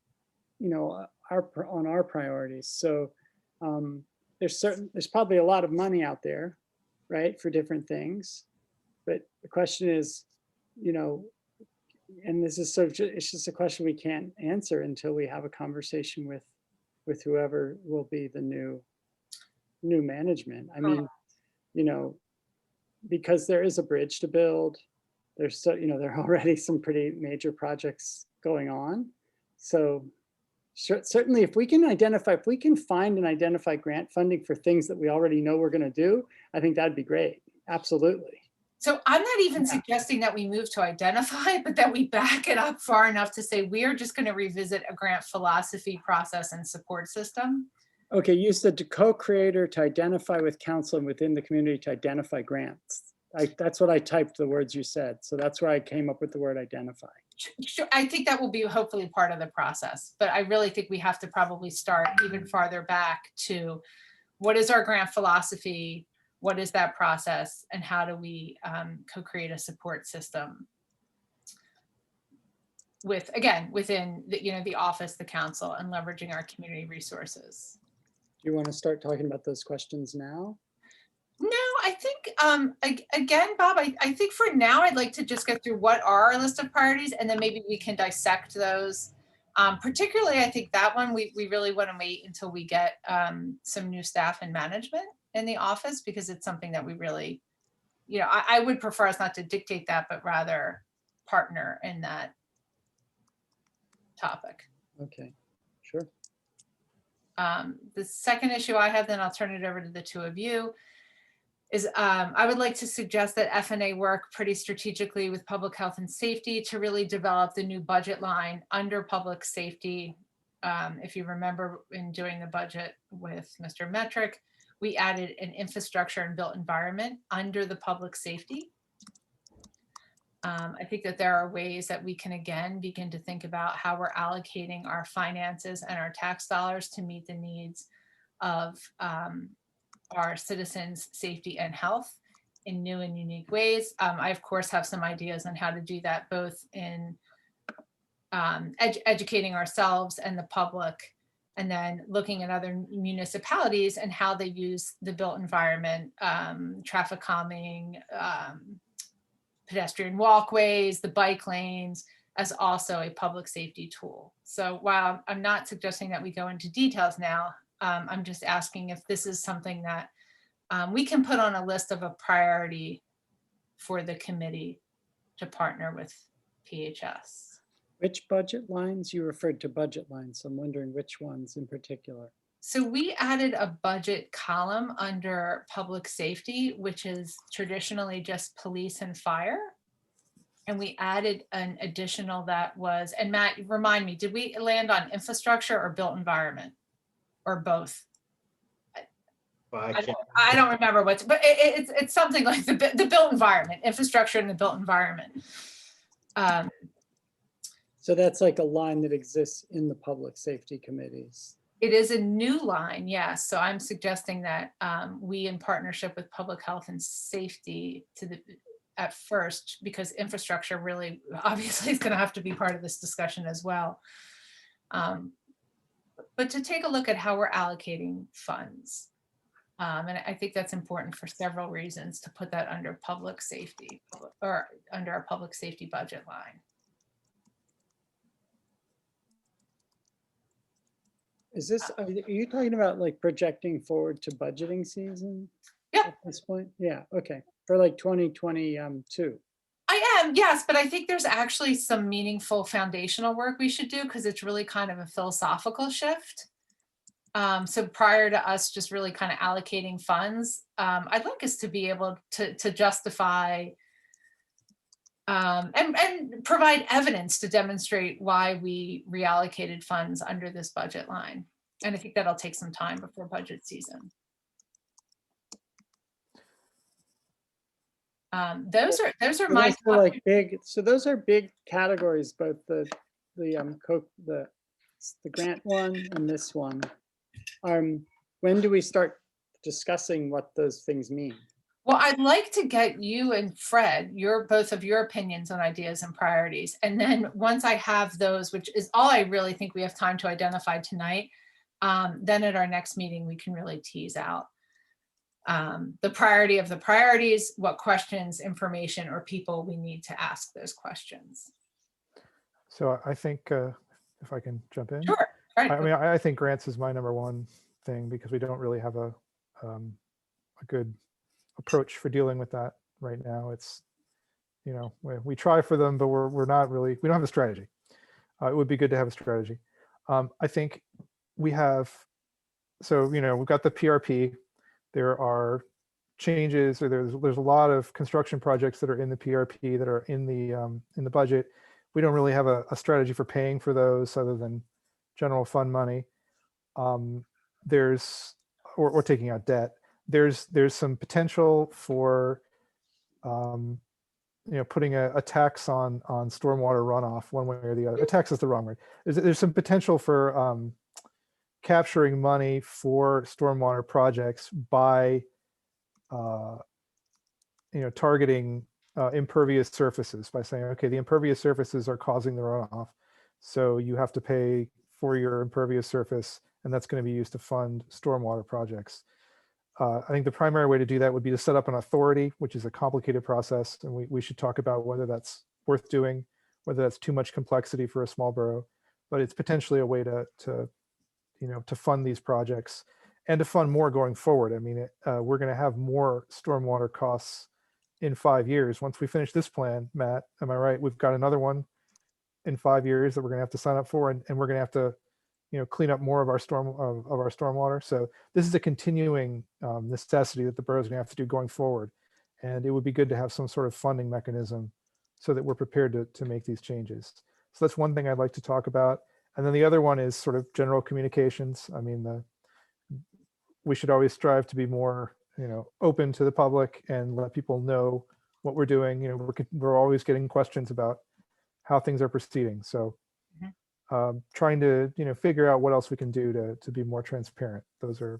you know, our priorities. So there's probably a lot of money out there, right, for different things. But the question is, you know, and this is it's just a question we can't answer until we have a conversation with whoever will be the new management. I mean, you know, because there is a bridge to build, there's you know, there are already some pretty major projects going on. So certainly if we can find and identify grant funding for things that we already know we're going to do, I think that'd be great. Absolutely. So I'm not even suggesting that we move to identify, but that we back it up far enough to say we are just going to revisit a grant philosophy, process, and support system. Okay, you said to co-creator, to identify with council and within the community to identify grants. That's what I typed, the words you said. So that's where I came up with the word identify. Sure, I think that will be hopefully part of the process, but I really think we have to probably start even farther back to what is our grant philosophy, what is that process, and how do we co-create a support system with, again, within the, you know, the office, the council, and leveraging our community resources. Do you want to start talking about those questions now? No, I think, again, Bob, I think for now, I'd like to just get through what are our list of priorities, and then maybe we can dissect those. Particularly, I think that one, we really want to wait until we get some new staff and management in the office, because it's something that we really, you know, I would prefer us not to dictate that, but rather partner in that topic. Okay, sure. The second issue I have, then I'll turn it over to the two of you, is I would like to suggest that FNA work pretty strategically with public health and safety to really develop the new budget line under public safety. If you remember in doing the budget with Mr. Metric, we added an infrastructure and built environment under the public safety. I think that there are ways that we can, again, begin to think about how we're allocating our finances and our tax dollars to meet the needs of our citizens' safety and health in new and unique ways. I, of course, have some ideas on how to do that, both in educating ourselves and the public, and then looking at other municipalities and how they use the built environment, traffic calming, pedestrian walkways, the bike lanes, as also a public safety tool. So while I'm not suggesting that we go into details now, I'm just asking if this is something that we can put on a list of a priority for the committee to partner with PHS. Which budget lines? You referred to budget lines, so I'm wondering which ones in particular. So we added a budget column under public safety, which is traditionally just police and fire. And we added an additional that was, and Matt, remind me, did we land on infrastructure or built environment, or both? Well, I don't remember what's, but it's something like the built environment, infrastructure and the built environment. So that's like a line that exists in the public safety committees. It is a new line, yes. So I'm suggesting that we, in partnership with public health and safety, at first, because infrastructure really obviously is going to have to be part of this discussion as well. But to take a look at how we're allocating funds. And I think that's important for several reasons, to put that under public safety or under our public safety budget line. Is this, are you talking about like projecting forward to budgeting season? Yep. At this point? Yeah, okay. For like 2022. I am, yes, but I think there's actually some meaningful foundational work we should do, because it's really kind of a philosophical shift. So prior to us just really kind of allocating funds, I'd like us to be able to justify and provide evidence to demonstrate why we reallocated funds under this budget line. And I think that'll take some time before budget season. Those are So my those are like big, so those are big categories, both the grant one and this one. When do we start discussing what those things mean? Well, I'd like to get you and Fred, both of your opinions on ideas and priorities. And then once I have those, which is all I really think we have time to identify tonight, then at our next meeting, we can really tease out the priority of the priorities, what questions, information, or people we need to ask those questions. So I think if I can jump in. Sure. Right. I mean, I think grants is my number one thing, because we don't really have a good approach for dealing with that right now. It's, you know, we try for them, but we don't have a strategy. It would be good to have a strategy. I think we have, so, you know, we've got the PRP. There are changes, or there's a lot of construction projects that are in the PRP that are in the budget. We don't really have a strategy for paying for those other than general fund money. Or taking out debt. There's some potential for you know, putting a tax on stormwater runoff one way or the other. A tax is the wrong word. There's some potential for capturing money for stormwater projects by you know, targeting impervious surfaces, by saying, okay, the impervious surfaces are causing the runoff, so you have to pay for your impervious surface, and that's going to be used to fund stormwater projects. I think the primary way to do that would be to set up an authority, which is a complicated process, and we should talk about whether that's worth doing, whether that's too much complexity for a small borough, but it's potentially a way to you know, to fund these projects and to fund more going forward. I mean, we're going to have more stormwater costs in 5 years. Once we finish this plan, Matt, am I right? We've got another one in 5 years that we're going to have to sign up for, and we're going to have to, you know, clean up more of our stormwater. So this is a continuing necessity that the borough's going to have to do going forward, and it would be good to have some sort of funding mechanism so that we're prepared to make these changes. So that's one thing I'd like to talk about. And then the other one is sort of general communications. I mean, we should always strive to be more, you know, open to the public and let people know what we're doing. You know, we're always getting questions about how things are proceeding. So trying to, you know, figure out what else we can do to be more transparent. Those are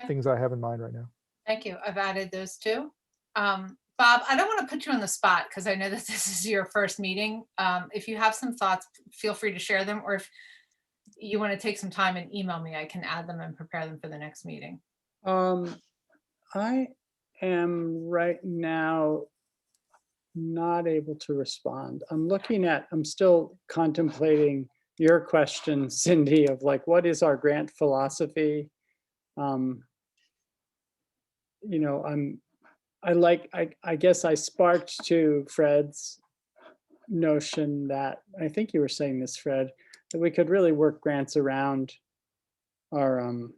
things I have in mind right now. Thank you. I've added those too. Bob, I don't want to put you on the spot because I know that this is your first meeting. If you have some thoughts, feel free to share them, or if you want to take some time and email me, I can add them and prepare them for the next meeting. I am right now not able to respond. I'm still contemplating your question, Cindy, of like, what is our grant philosophy? You know, I guess I sparked to Fred's notion that, I think you were saying this, Fred, that we could really work grants around our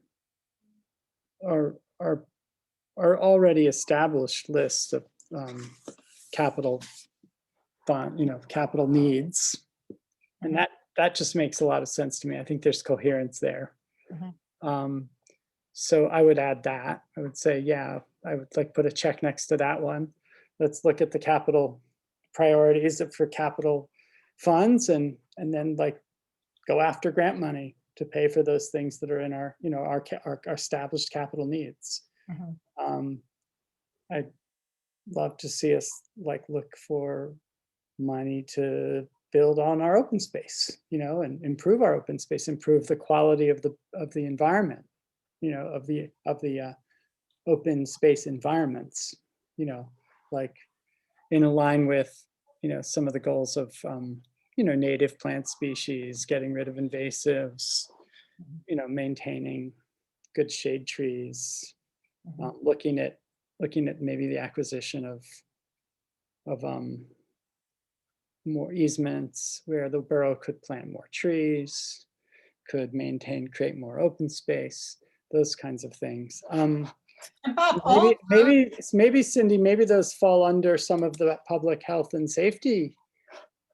already established list of capital fund, you know, capital needs. And that just makes a lot of sense to me. I think there's coherence there. So I would add that. I would say, yeah, I would like put a check next to that one. Let's look at the capital priorities for capital funds, and then like go after grant money to pay for those things that are in our, you know, our established capital needs. love to see us like look for money to build on our open space, and improve our open space, improve the quality of the environment, of the open space environments, like in line with, some of the goals of, native plant species, getting rid of invasives, maintaining good shade trees, looking at maybe the acquisition of more easements where the borough could plant more trees, could create more open space, those kinds of things. And Bob, all Maybe Cindy, maybe those fall under some of the public health and safety,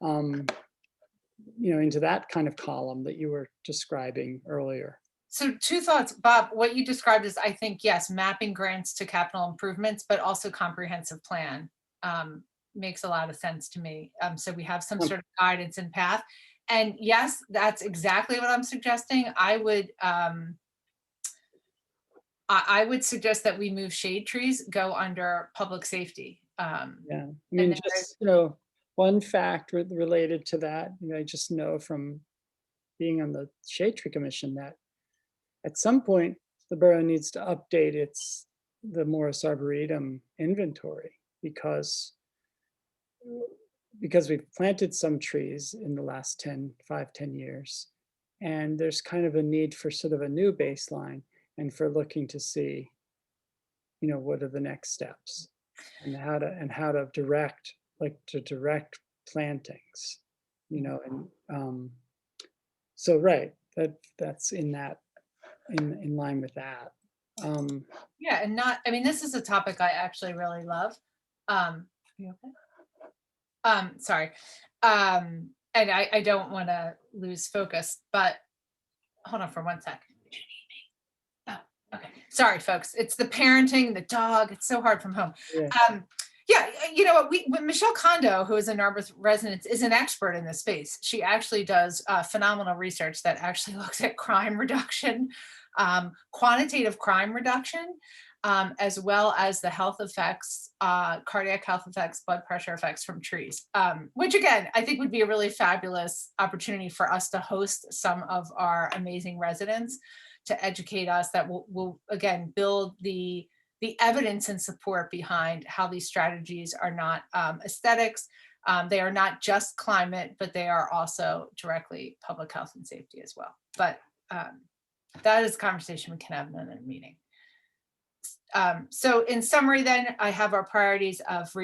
into that kind of column that you were describing earlier. So two thoughts, Bob, what you described is, I think, yes, mapping grants to capital improvements, but also comprehensive plan makes a lot of sense to me. So we have some sort of guidance and path. And yes, that's exactly what I'm suggesting. I would suggest that we move shade trees, go under public safety. Yeah, I mean, just, one fact related to that, I just know from being on the Shade Tree Commission that at some point, the borough needs to update the Morris Arboretum inventory because we've planted some trees in the last 10 years. And there's kind of a need for sort of a new baseline and for looking to see, what are the next steps and how to direct plantings, so right, that's in line with that. Yeah, and this is a topic I actually really love. Are you okay? Sorry. And I don't want to lose focus, but hold on for 1 sec. Oh, okay. Sorry, folks. It's the parenting, the dog. It's so hard from home. Yeah. Michelle Kondo, who is a Narberth resident, is an expert in this space. She actually does phenomenal research that actually looks at crime reduction, quantitative crime reduction, as well as the health effects, cardiac health effects, blood pressure effects from trees, which again, I think would be a really fabulous opportunity for us to host some of our amazing residents to educate us that will again, build the evidence and support behind how these strategies are not aesthetics. They are not just climate, but they are also directly public health and safety as well. But that is a conversation we can have in another meeting. So in summary then, I have our priorities of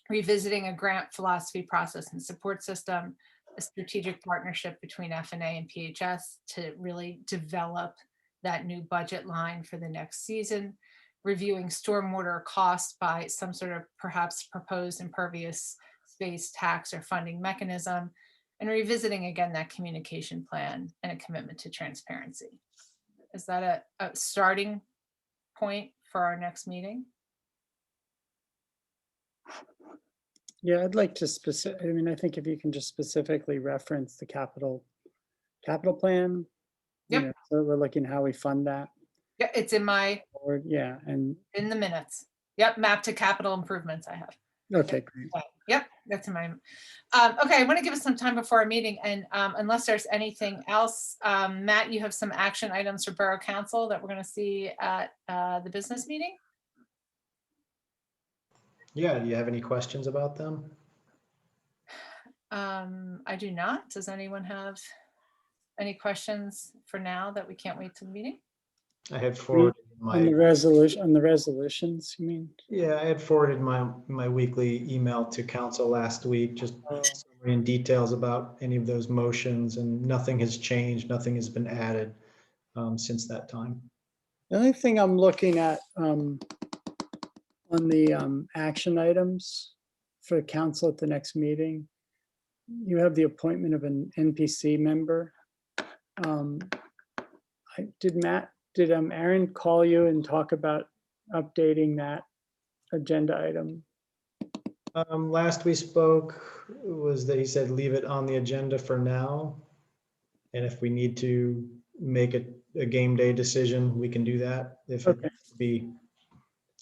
revisiting a grant philosophy, process, and support system, a strategic partnership between FNA and PHS to really develop that new budget line for the next season, reviewing stormwater costs by some sort of perhaps proposed impervious space tax or funding mechanism, and revisiting again that communication plan and a commitment to transparency. Is that a starting point for our next meeting? Yeah, I'd like to I think if you can just specifically reference the capital plan. Yep. So we're looking how we fund that. Yeah, it's in my Or, yeah, and in the minutes. Yep, map to capital improvements I have. okay, great. Yep, that's in my. Okay, I want to give us some time before our meeting, and unless there's anything else, Matt, you have some action items for Borough Council that we're going to see at the business meeting. Yeah, do you have any questions about them? I do not. Does anyone have any questions for now that we can't wait till the meeting? I had forwarded On the resolutions, you mean? Yeah, I had forwarded my weekly email to council last week, just summary and details about any of those motions, and nothing has changed, nothing has been added since that time. The only thing I'm looking at on the action items for council at the next meeting, you have the appointment of an NPC member. Did Aaron call you and talk about updating that agenda item? Last we spoke was that he said leave it on the agenda for now, and if we need to make a game day decision, we can do that. If it needs to be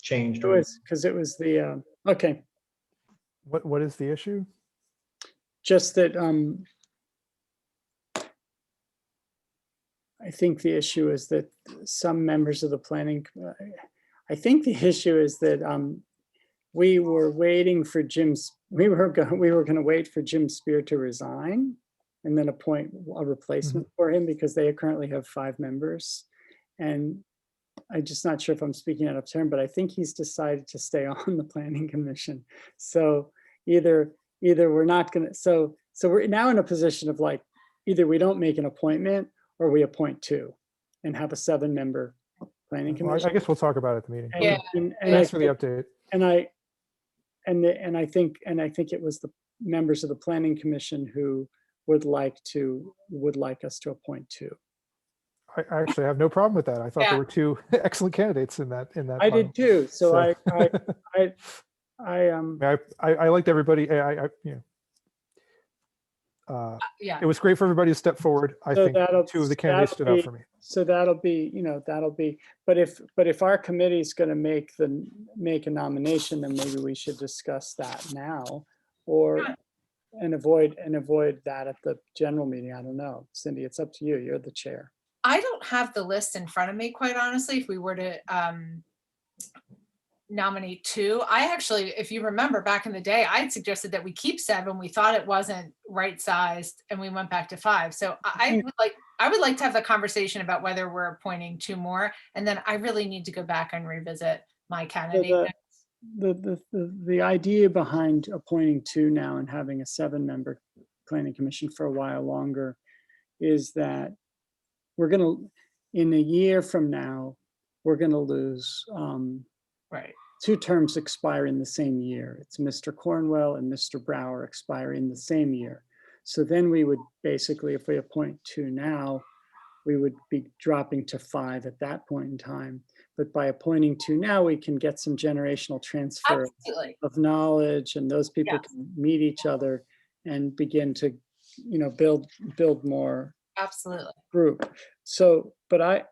changed. It was, because it was the, okay, What is the issue? just that, I think the issue is that some members of the planning, I think the issue is that we were waiting for we were going to wait for Jim Spear to resign and then appoint a replacement for him, because they currently have 5 members. And I'm just not sure if I'm speaking out of turn, but I think he's decided to stay on the planning commission. So either we're not going to, so we're now in a position of like, either we don't make an appointment or we appoint 2 and have a 7-member planning Well, commission. I guess we'll talk about it at the meeting. Yeah. And Thanks for the update. I think it was the members of the planning commission who would like us to appoint 2. I actually have no problem with that. I thought Yeah. there were 2 excellent candidates in that. I did too. So I I liked everybody. Yeah. It was great for everybody to step forward. I So think that'll- 2 of the candidates stood that'll out for me. So that'll be, but if our committee is going to make a nomination, then maybe we should discuss that now, and avoid that at the general meeting. I don't know. Cindy, it's up to you. You're the chair. I don't have the list in front of me, quite honestly, if we were to nominate 2. I actually, if you remember back in the day, I had suggested that we keep 7. We thought it wasn't right sized and we went back to 5. So I would like to have the conversation about whether we're appointing 2 more. And then I really need to go back and revisit my candidate. The idea behind appointing 2 now and having a 7-member planning commission for a while longer is that we're going to, in a year from now, we're going to lose Right. 2 terms expire in the same year. It's Mr. Cornwell and Mr. Brower expire in the same year. So then we would basically, if we appoint 2 now, we would be dropping to 5 at that point in time. But by appointing 2 now, we can get some generational transfer Absolutely. of knowledge, and those people can meet each other and begin to, build more Absolutely. group. So, but I'd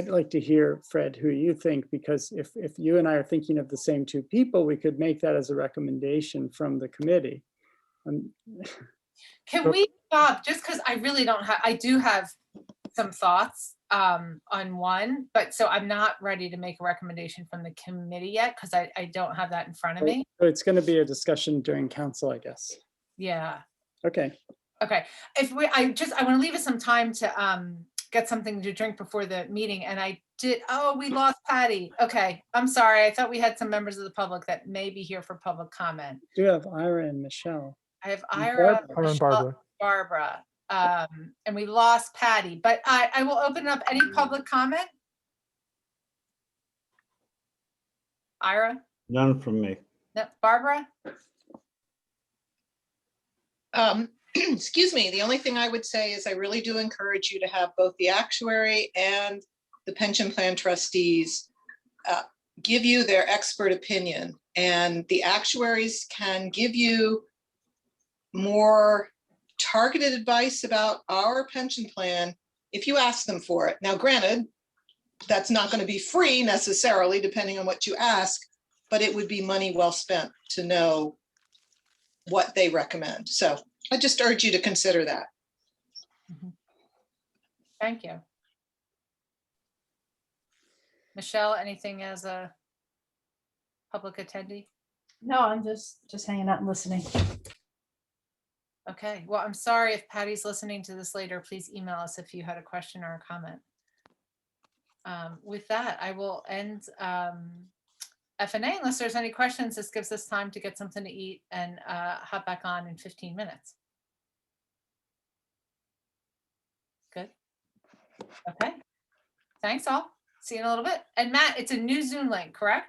like to hear, Fred, who you think, because if you and I are thinking of the same 2 people, we could make that as a recommendation from the committee. Can we, Bob, just because I really I do have some thoughts on one, but so I'm not ready to make a recommendation from the committee yet, because I don't have that in front of me. So it's going to be a discussion during council, I guess. Yeah. Okay. Okay. I want to leave us some time to get something to drink before the meeting. And we lost Patty. Okay. I'm sorry. I thought we had some members of the public that may be here for public comment. Do you have Ira and Michelle? I have And Ira, Barbara. And Barbara. Barbara, and we lost Patty, but I will open up any public comment. Ira? None from me. No, Barbara? Excuse me, the only thing I would say is I really do encourage you to have both the actuary and the pension plan trustees give you their expert opinion. And the actuaries can give you more targeted advice about our pension plan if you ask them for it. Now, granted, that's not going to be free necessarily, depending on what you ask, but it would be money well spent to know what they recommend. So I just urge you to consider that. Thank you. Michelle, anything as a public attendee? No, I'm just hanging out and listening. Okay, well, I'm sorry if Patty's listening to this later. Please email us if you had a question or a comment. With that, I will end F&A unless there's any questions. This gives us time to get something to eat and hop back on in 15 minutes. Good. Okay. Thanks all. See you in a little bit. And Matt, it's a new Zoom link, correct?